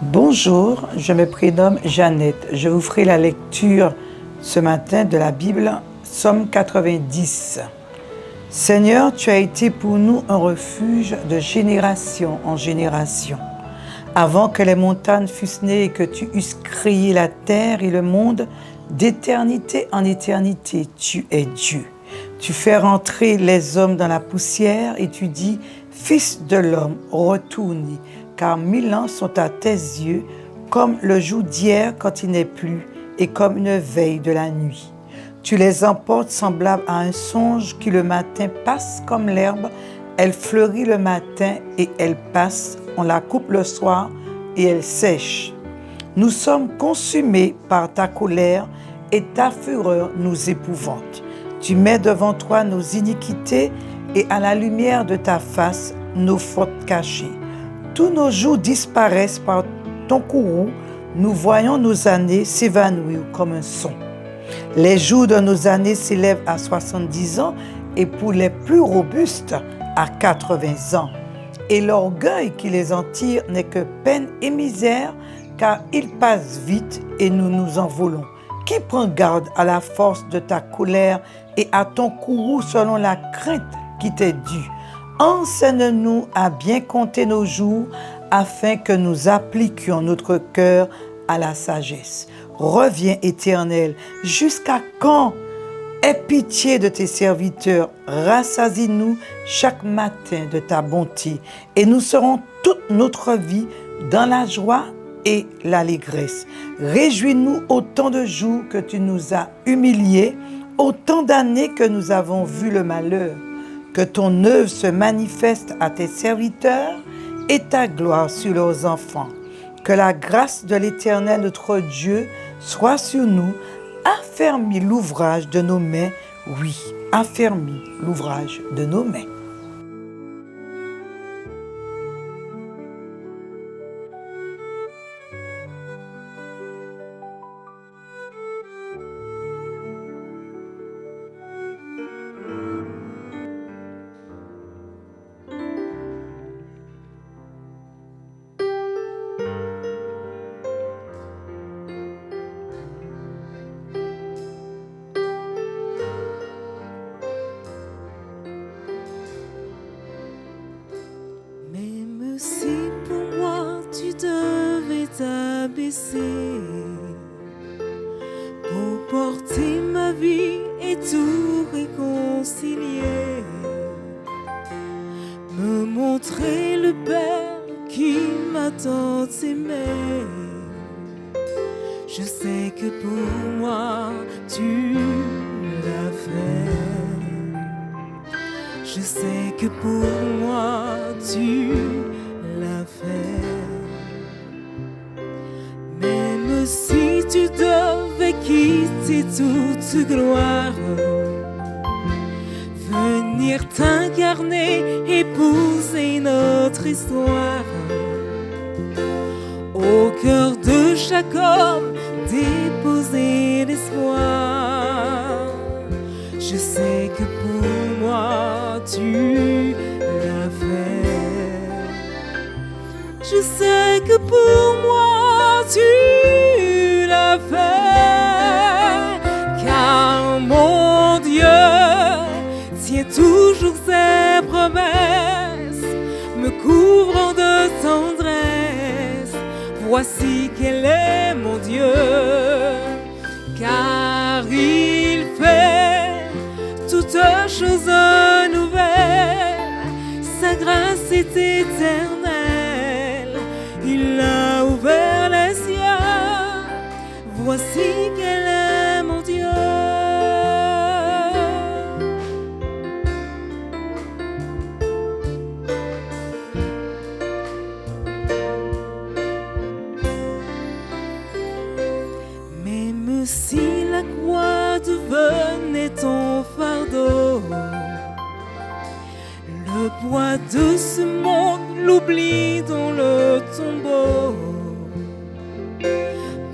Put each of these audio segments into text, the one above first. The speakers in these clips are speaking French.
Bonjour, je me prénomme Jeannette. Je vous ferai la lecture ce matin de la Bible, Psaume 90. Seigneur, tu as été pour nous un refuge de génération en génération. Avant que les montagnes fussent nées et que tu eusses créé la terre et le monde, d'éternité en éternité, tu es Dieu. Tu fais rentrer les hommes dans la poussière et tu dis, Fils de l'homme, retourne, car 1000 ans sont à tes yeux, comme le jour d'hier quand il n'est plus, et comme une veille de la nuit. Tu les emportes semblables à un songe qui le matin passe comme l'herbe, elle fleurit le matin et elle passe, on la coupe le soir et elle sèche. Nous sommes consumés par ta colère et ta fureur nous épouvante. Tu mets devant toi nos iniquités et à la lumière de ta face nos fautes cachées. Tous nos jours disparaissent par ton courroux, nous voyons nos années s'évanouir comme un son. Les jours de nos années s'élèvent à 70 ans et pour les plus robustes à 80 ans. Et l'orgueil qui les en tire n'est que peine et misère, car ils passent vite et nous nous envolons. Qui prend garde à la force de ta colère et à ton courroux selon la crainte qui t'est due? Enseigne-nous à bien compter nos jours afin que nous appliquions notre cœur à la sagesse. Reviens, Éternel, jusqu'à quand? Aie pitié de tes serviteurs, rassasie-nous chaque matin de ta bonté et nous serons toute notre vie dans la joie et l'allégresse. Réjouis-nous autant de jours que tu nous as humiliés, autant d'années que nous avons vu le malheur. Que ton œuvre se manifeste à tes serviteurs et ta gloire sur leurs enfants. Que la grâce de l'Éternel notre Dieu soit sur nous. Affermis l'ouvrage de nos mains, oui, affermis l'ouvrage de nos mains. Même si pour moi tu devais t'abaisser pour porter ma vie et tout réconcilier, me montrer le Père qui m'a tant aimé. Je sais que pour moi tu l'as fait. Je sais que pour moi tu l'as fait. Même si tu devais quitter toute gloire, venir t'incarner, épouser notre histoire, au cœur de chaque homme déposer l'espoir. Je sais que pour moi tu l'as fait. Je sais que pour moi tu l'as fait, car mon Dieu tient toujours ses promesses, me couvrant de tendresse. Voici quel est mon Dieu, car il fait toutes choses nouvelles. Sa grâce est éternelle, il a ouvert les cieux. Voici quel est mon Dieu. Même si la croix devenait ton fardeau, le poids de ce monde, l'oubli dans le tombeau,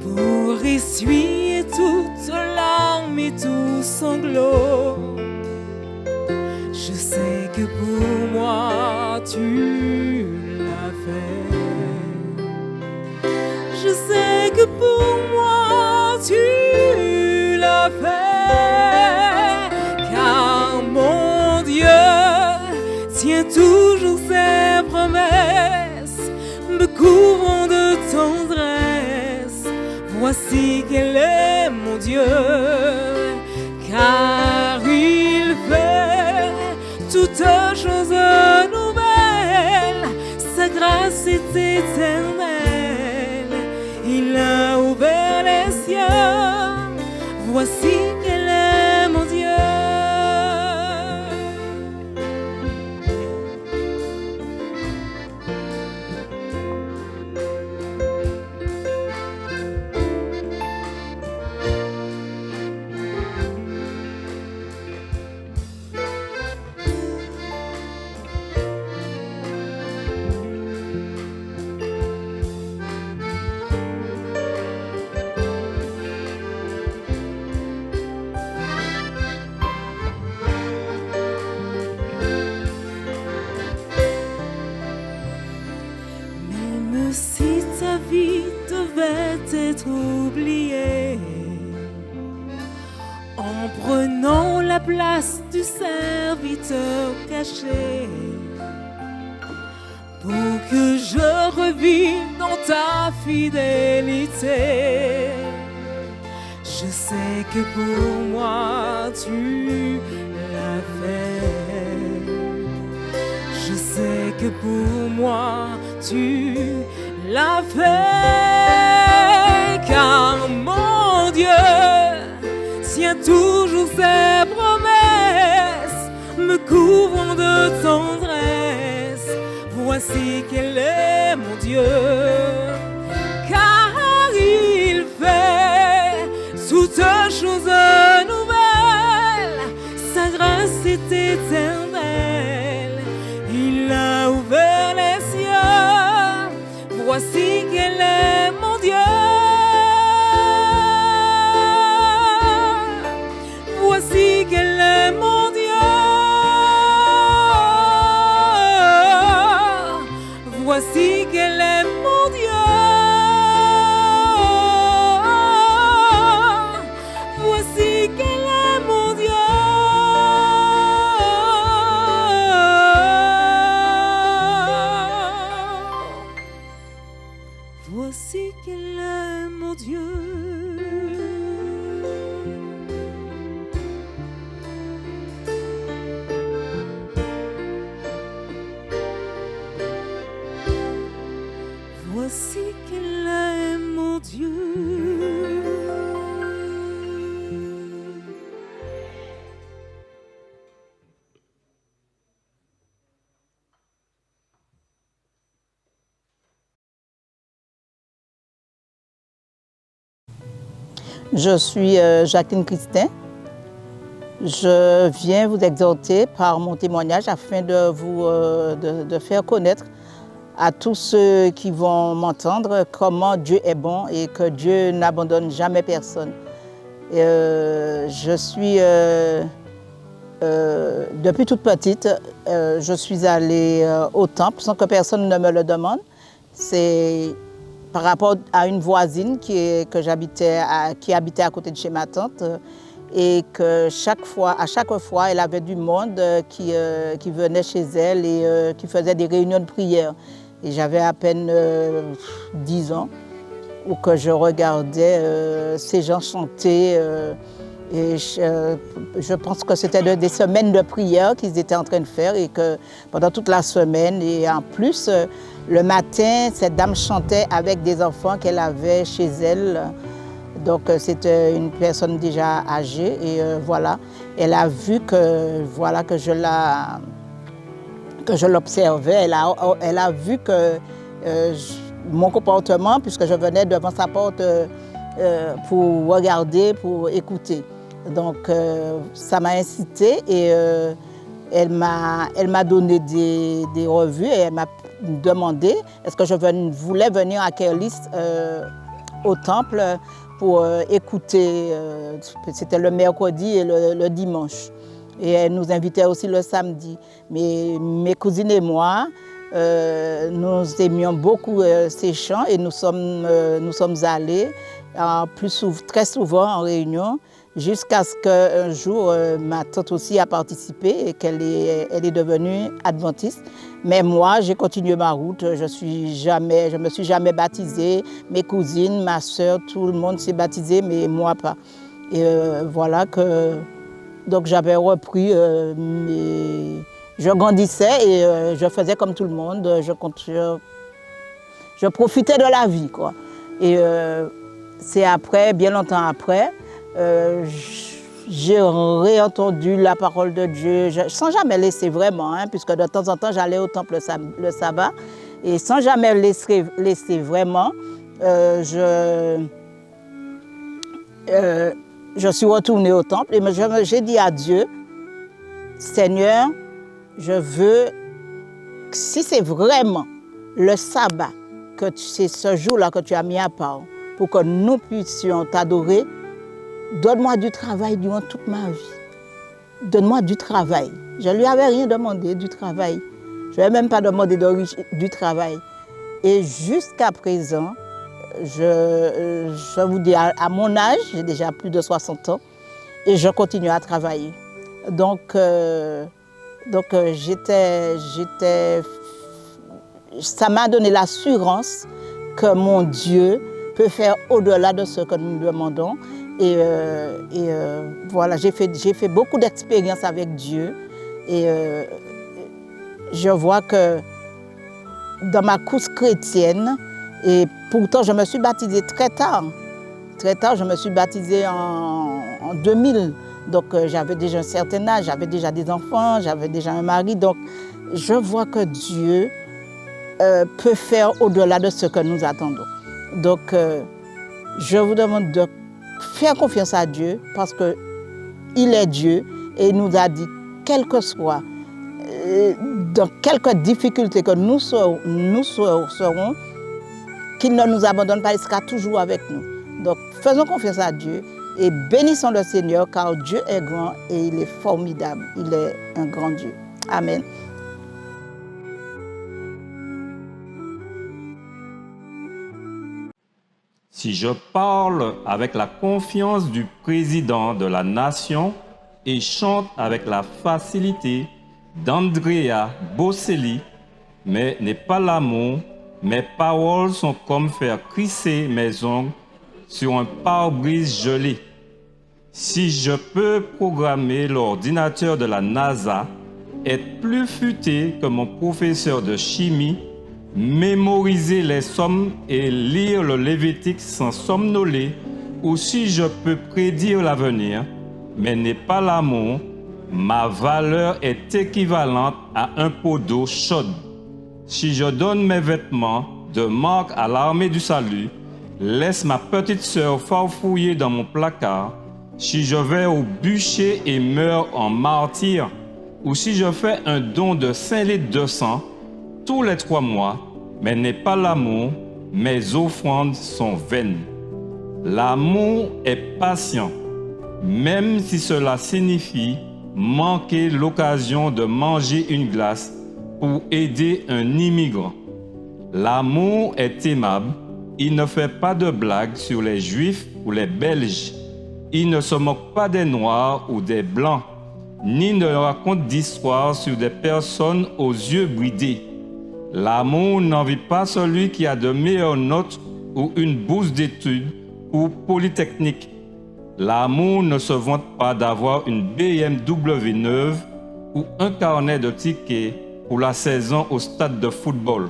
pour essuyer toute larme et tout sanglot, je sais que pour moi tu l'as fait. je sais que pour moi tu l'as fait, car mon Dieu tient toujours ses promesses, me couvrant de tendresse. Voici quel est mon Dieu, car il fait toutes choses nouvelles, sa grâce est éternelle. Il a ouvert les cieux, voici quel est mon Dieu. Même si ta vie devait être oubliée, en prenant la place du serviteur caché, pour que je revive dans ta fidélité, je sais que pour moi tu l'as fait. Je sais que pour moi tu l'as fait, car mon Dieu tient toujours ses promesses, me couvrant de tendresse. Voici quel est mon Dieu, car il fait toutes choses nouvelles, sa grâce est éternelle. Il a ouvert les cieux, voici quel est mon Dieu. Voici quel est mon Dieu. Voici quel est mon Dieu. Voici quel est mon Dieu. Voici quel est mon Dieu. Voici quel est mon Dieu. Je suis Jacqueline Christin. Je viens vous exhorter par mon témoignage afin de vous de faire connaître à tous ceux qui vont m'entendre comment Dieu est bon et que Dieu n'abandonne jamais personne. Je suis, depuis toute petite, je suis allée au temple sans que personne ne me le demande. C'est par rapport à une voisine qui habitait à côté de chez ma tante et que à chaque fois, elle avait du monde qui venait chez elle et qui faisait des réunions de prière. Et j'avais à peine 10 ans où que je regardais ces gens chanter et je pense que c'était des semaines de prière qu'ils étaient en train de faire et que pendant toute la semaine et en plus le matin, cette dame chantait avec des enfants qu'elle avait chez elle. Donc c'était une personne déjà âgée et voilà, elle a vu que je l'observais, elle a vu que mon comportement, puisque je venais devant sa porte pour regarder, pour écouter. Donc ça m'a incité et elle m'a donné des revues et elle m'a demandé est-ce que je voulais venir à Kerlis au temple pour écouter, c'était le mercredi et le dimanche. Et elle nous invitait aussi le samedi. Mais mes cousines et moi, Nous aimions beaucoup ces chants et nous sommes allés très souvent en réunion jusqu'à ce qu'un jour ma tante aussi a participé et qu'elle est devenue adventiste. Mais moi, j'ai continué ma route. Je me suis jamais baptisée. Mes cousines, ma soeur, tout le monde s'est baptisé, mais moi pas. Et voilà que donc j'avais repris je grandissais et je faisais comme tout le monde. Je profitais de la vie, quoi. Et c'est après, bien longtemps après, j'ai réentendu la parole de Dieu, sans jamais laisser vraiment, hein, puisque de temps en temps j'allais au temple le sabbat, et sans jamais laisser vraiment, je suis retournée au temple et j'ai dit à Dieu, Seigneur, je veux, si c'est vraiment le sabbat, que c'est ce jour-là que tu as mis à part, pour que nous puissions t'adorer, donne-moi du travail durant toute ma vie. Donne-moi du travail. Je ne lui avais rien demandé, du travail. Je n'avais même pas demandé du travail. Et jusqu'à présent, je vous dis, à mon âge, j'ai déjà plus de 60 ans, et je continue à travailler. Donc ça m'a donné l'assurance que mon Dieu peut faire au-delà de ce que nous demandons. Et voilà, j'ai fait beaucoup d'expériences avec Dieu. Et je vois que dans ma course chrétienne, et pourtant je me suis baptisée très tard. Très tard, je me suis baptisée en 2000. Donc j'avais déjà un certain âge, j'avais déjà des enfants, j'avais déjà un mari. Donc je vois que Dieu peut faire au-delà de ce que nous attendons. Donc je vous demande de faire confiance à Dieu parce qu'il est Dieu et il nous a dit, quel que soit, dans quelques difficultés que nous serons, qu'il ne nous abandonne pas, il sera toujours avec nous. Donc faisons confiance à Dieu et bénissons le Seigneur car Dieu est grand et il est formidable. Il est un grand Dieu. Amen. Si je parle avec la confiance du président de la nation et chante avec la facilité d'Andrea Bocelli, mais n'est pas l'amour, mes paroles sont comme faire crisser mes ongles sur un pare-brise gelé. Si je peux programmer l'ordinateur de la NASA, être plus futé que mon professeur de chimie, mémoriser les sommes et lire le Lévitique sans somnoler, ou si je peux prédire l'avenir, mais n'est pas l'amour, ma valeur est équivalente à un pot d'eau chaude. Si je donne mes vêtements de marque à l'armée du salut, laisse ma petite sœur farfouiller dans mon placard, si je vais au bûcher et meurs en martyr, ou si je fais un don de 5 litres de sang tous les 3 mois, mais n'est pas l'amour, mes offrandes sont vaines. L'amour est patient, même si cela signifie manquer l'occasion de manger une glace pour aider un immigrant. L'amour est aimable, il ne fait pas de blagues sur les Juifs ou les Belges. Il ne se moque pas des Noirs ou des Blancs, ni ne raconte d'histoires sur des personnes aux yeux bridés. L'amour n'envie pas celui qui a de meilleures notes ou une bourse d'études ou polytechnique. L'amour ne se vante pas d'avoir une BMW neuve ou un carnet de tickets pour la saison au stade de football.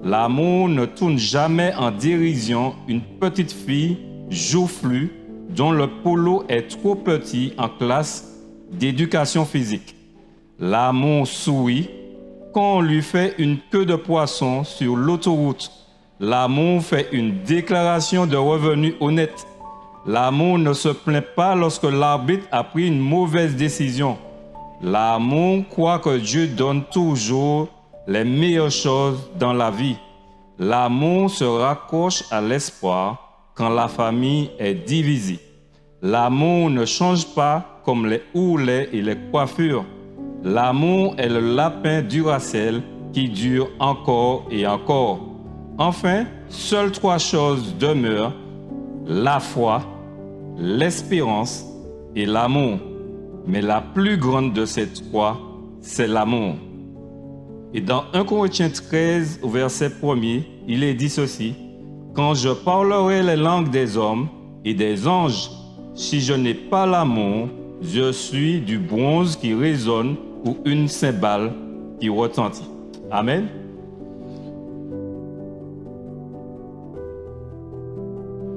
L'amour ne tourne jamais en dérision une petite fille joufflue dont le polo est trop petit en classe d'éducation physique. L'amour sourit quand on lui fait une queue de poisson sur l'autoroute. L'amour fait une déclaration de revenus honnête. L'amour ne se plaint pas lorsque l'arbitre a pris une mauvaise décision. L'amour croit que Dieu donne toujours les meilleures choses dans la vie. L'amour se raccroche à l'espoir quand la famille est divisée. L'amour ne change pas comme les houlets et les coiffures. L'amour est le lapin Duracell qui dure encore et encore. Enfin, seules 3 choses demeurent, la foi, l'espérance et l'amour. Mais la plus grande de ces 3, c'est l'amour. Et dans 1 Corinthiens 13, au verset 1er, il est dit ceci: « Quand je parlerai les langues des hommes et des anges, si je n'ai pas l'amour, je suis du bronze qui résonne ou une cymbale qui retentit. » Amen.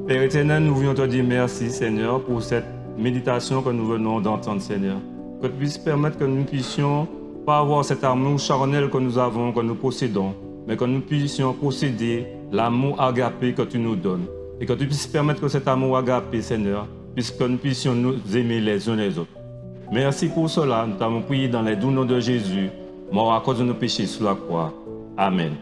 Père éternel, nous voulons te dire merci, Seigneur, pour cette méditation que nous venons d'entendre, Seigneur. Que tu puisses permettre que nous puissions pas avoir cet amour charnel que nous avons, que nous possédons, mais que nous puissions posséder l'amour agapé que tu nous donnes. Et que tu puisses permettre que cet amour agapé, Seigneur, puisque nous puissions nous aimer les uns les autres. Merci pour cela. Nous t'avons prié dans les doux noms de Jésus, mort à cause de nos péchés sur la croix. Amen.